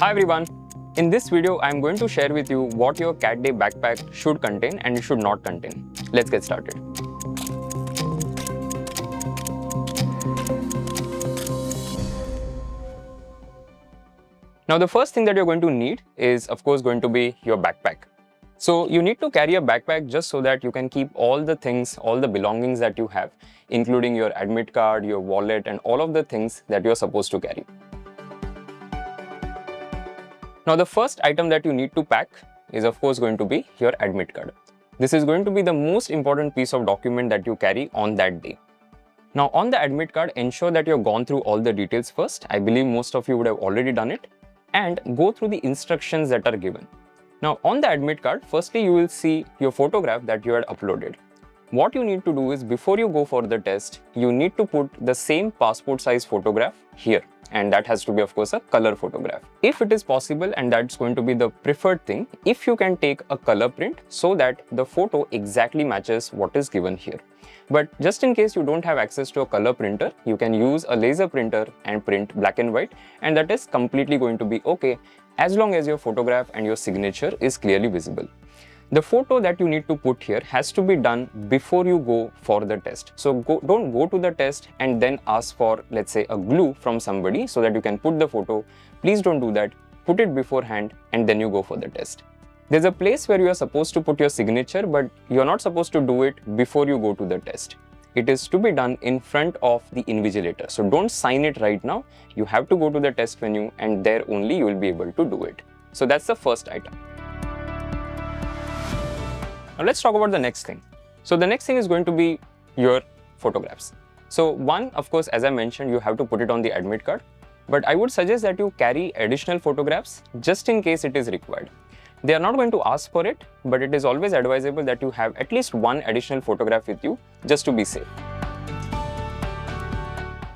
Hi everyone, in this video I am going to share with you what your CAT Day backpack should contain and should not contain. Let's get started. Now the first thing that you're going to need is of course going to be your backpack. So you need to carry a backpack just so that you can keep all the things, all the belongings that you have, including your admit card, your wallet and all of the things that you're supposed to carry. Now the first item that you need to pack is of course going to be your admit card. This is going to be the most important piece of document that you carry on that day. Now on the admit card, ensure that you've gone through all the details first. I believe most of you would have already done it, and go through the instructions that are given. Now on the admit card, firstly you will see your photograph that you had uploaded. What you need to do is before you go for the test, you need to put the same passport size photograph here. And that has to be of course a color photograph. If it is possible, and that's going to be the preferred thing, if you can take a color print so that the photo exactly matches what is given here. But just in case you don't have access to a color printer, you can use a laser printer and print black and white, and that is completely going to be okay as long as your photograph and your signature is clearly visible. The photo that you need to put here has to be done before you go for the test. So don't go to the test and then ask for, let's say, a glue from somebody so that you can put the photo. Please don't do that. Put it beforehand and then you go for the test. There's a place where you are supposed to put your signature, but you're not supposed to do it before you go to the test. It is to be done in front of the invigilator. So don't sign it right now. You have to go to the test venue and there only you will be able to do it. So that's the first item. Now let's talk about the next thing. So the next thing is going to be your photographs. So one, of course, as I mentioned, you have to put it on the admit card, but I would suggest that you carry additional photographs just in case it is required. They are not going to ask for it, but it is always advisable that you have at least one additional photograph with you just to be safe.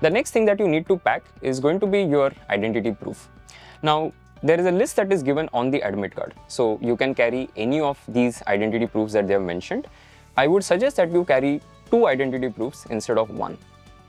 The next thing that you need to pack is going to be your identity proof. Now, there is a list that is given on the admit card. So you can carry any of these identity proofs that they have mentioned. I would suggest that you carry 2 identity proofs instead of 1.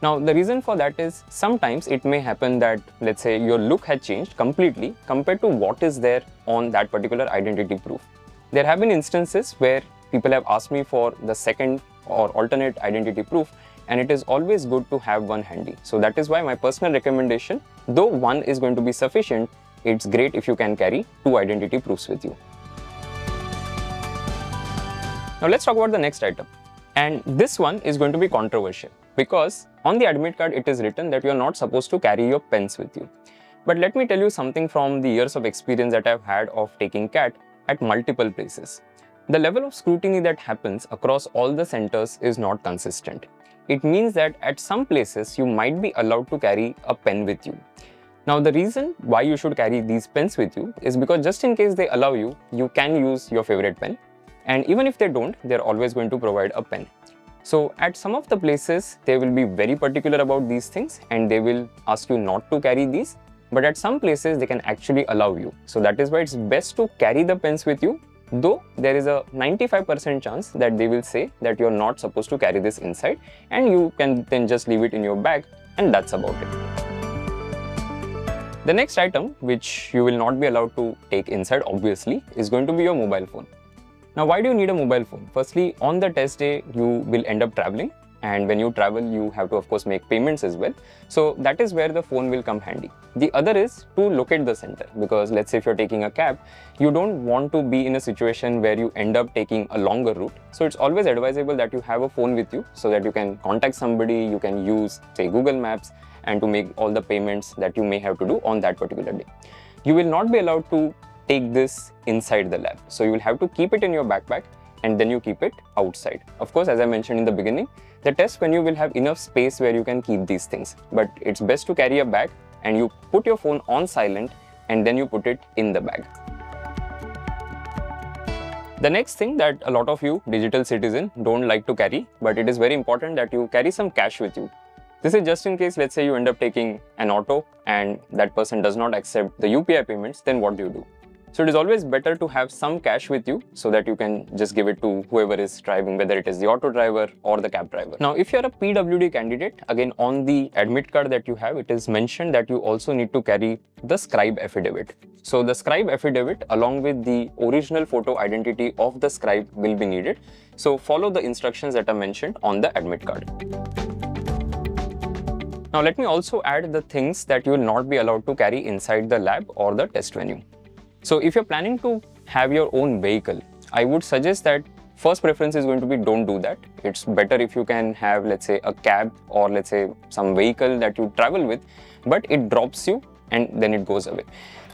Now the reason for that is sometimes it may happen that, let's say, your look had changed completely compared to what is there on that particular identity proof. There have been instances where people have asked me for the second or alternate identity proof, and it is always good to have one handy. So that is why my personal recommendation, though one is going to be sufficient, it's great if you can carry 2 identity proofs with you. Now let's talk about the next item. And this one is going to be controversial because on the admit card it is written that you are not supposed to carry your pens with you. But let me tell you something from the years of experience that I've had of taking CAT at multiple places. The level of scrutiny that happens across all the centers is not consistent. It means that at some places you might be allowed to carry a pen with you. Now the reason why you should carry these pens with you is because just in case they allow you, you can use your favorite pen. And even if they don't, they're always going to provide a pen. So at some of the places, they will be very particular about these things and they will ask you not to carry these. But at some places, they can actually allow you. So that is why it's best to carry the pens with you, though there is a 95% chance that they will say that you're not supposed to carry this inside and you can then just leave it in your bag and that's about it. The next item, which you will not be allowed to take inside obviously, is going to be your mobile phone. Now why do you need a mobile phone? Firstly, on the test day, you will end up traveling, and when you travel, you have to of course make payments as well. So that is where the phone will come handy. The other is to locate the center, because let's say if you're taking a cab, you don't want to be in a situation where you end up taking a longer route. So it's always advisable that you have a phone with you so that you can contact somebody, you can use say Google Maps and to make all the payments that you may have to do on that particular day. You will not be allowed to take this inside the lab. So you will have to keep it in your backpack and then you keep it outside. Of course, as I mentioned in the beginning, the test venue will have enough space where you can keep these things, but it's best to carry a bag and you put your phone on silent and then you put it in the bag. The next thing that a lot of you digital citizens don't like to carry, but it is very important that you carry some cash with you. This is just in case, let's say you end up taking an auto and that person does not accept the UPI payments, then what do you do? So it is always better to have some cash with you so that you can just give it to whoever is driving, whether it is the auto driver or the cab driver. Now, if you're a PWD candidate, again, on the admit card that you have, it is mentioned that you also need to carry the Scribe affidavit. So the Scribe affidavit along with the original photo identity of the scribe will be needed. So follow the instructions that are mentioned on the admit card. Now let me also add the things that you will not be allowed to carry inside the lab or the test venue. So if you're planning to have your own vehicle, I would suggest that first preference is going to be don't do that. It's better if you can have, let's say, a cab or let's say some vehicle that you travel with, but it drops you and then it goes away.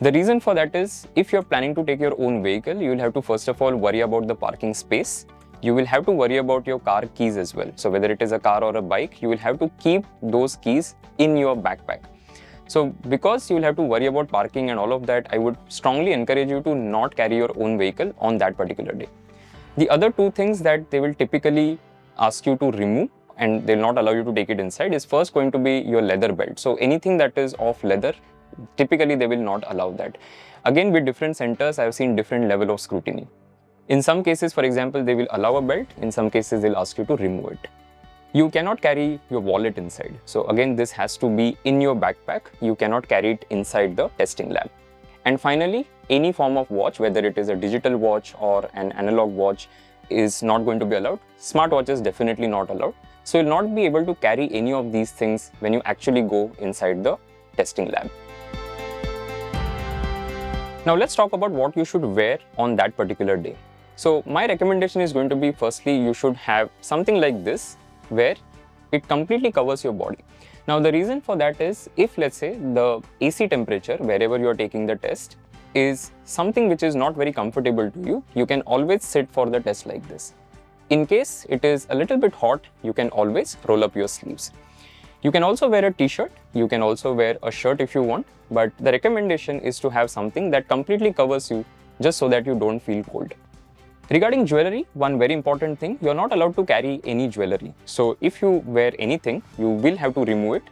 The reason for that is if you're planning to take your own vehicle, you will have to first of all worry about the parking space. You will have to worry about your car keys as well. So whether it is a car or a bike, you will have to keep those keys in your backpack. So because you will have to worry about parking and all of that, I would strongly encourage you to not carry your own vehicle on that particular day. The other two things that they will typically ask you to remove and they'll not allow you to take it inside is first going to be your leather belt. So anything that is of leather, typically they will not allow that. Again, with different centers, I've seen different level of scrutiny. In some cases, for example, they will allow a belt. In some cases, they'll ask you to remove it. You cannot carry your wallet inside. So again, this has to be in your backpack. You cannot carry it inside the testing lab. And finally, any form of watch, whether it is a digital watch or an analog watch, is not going to be allowed. Smartwatch is definitely not allowed. So you'll not be able to carry any of these things when you actually go inside the testing lab. Now let's talk about what you should wear on that particular day. So my recommendation is going to be, firstly, you should have something like this, where it completely covers your body. Now the reason for that is, if let's say the AC temperature wherever you are taking the test is something which is not very comfortable to you, you can always sit for the test like this. In case it is a little bit hot, you can always roll up your sleeves. You can also wear a t-shirt, you can also wear a shirt if you want, but the recommendation is to have something that completely covers you just so that you don't feel cold. Regarding jewelry, one very important thing, you're not allowed to carry any jewelry. So if you wear anything, you will have to remove it.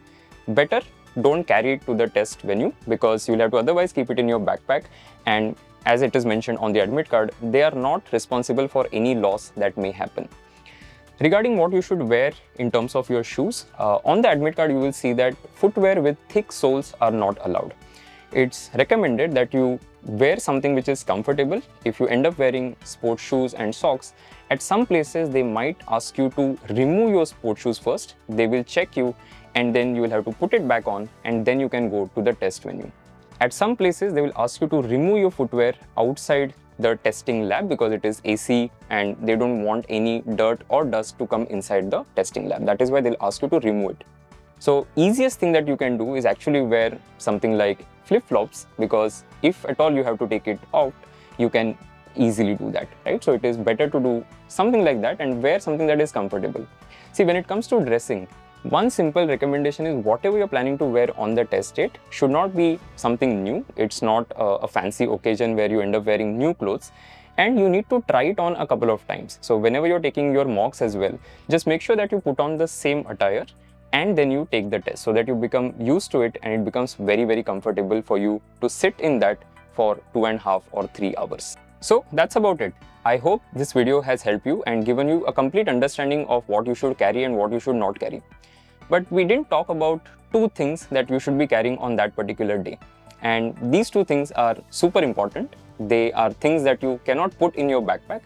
Better don't carry it to the test venue because you'll have to otherwise keep it in your backpack. And as it is mentioned on the admit card, they are not responsible for any loss that may happen. Regarding what you should wear in terms of your shoes, on the admit card you will see that footwear with thick soles are not allowed. It's recommended that you wear something which is comfortable. If you end up wearing sports shoes and socks, at some places they might ask you to remove your sports shoes first. They will check you and then you will have to put it back on and then you can go to the test venue. At some places they will ask you to remove your footwear outside the testing lab because it is AC and they don't want any dirt or dust to come inside the testing lab. That is why they'll ask you to remove it. So easiest thing that you can do is actually wear something like flip-flops, because if at all you have to take it out, you can easily do that, right? So it is better to do something like that and wear something that is comfortable. See, when it comes to dressing, one simple recommendation is whatever you're planning to wear on the test date should not be something new. It's not a fancy occasion where you end up wearing new clothes, and you need to try it on a couple of times. So whenever you're taking your mocks as well, just make sure that you put on the same attire and then you take the test so that you become used to it and it becomes very, very comfortable for you to sit in that for 2.5 or 3 hours. So that's about it. I hope this video has helped you and given you a complete understanding of what you should carry and what you should not carry. But we didn't talk about two things that you should be carrying on that particular day. And these two things are super important. They are things that you cannot put in your backpack.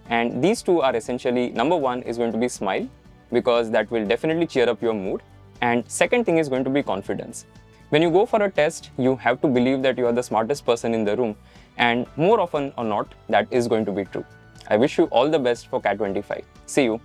And these two are essentially, number one is going to be smile, because that will definitely cheer up your mood. And second thing is going to be confidence. When you go for a test, you have to believe that you are the smartest person in the room, and more often or not, that is going to be true. I wish you all the best for CAT 25. See you.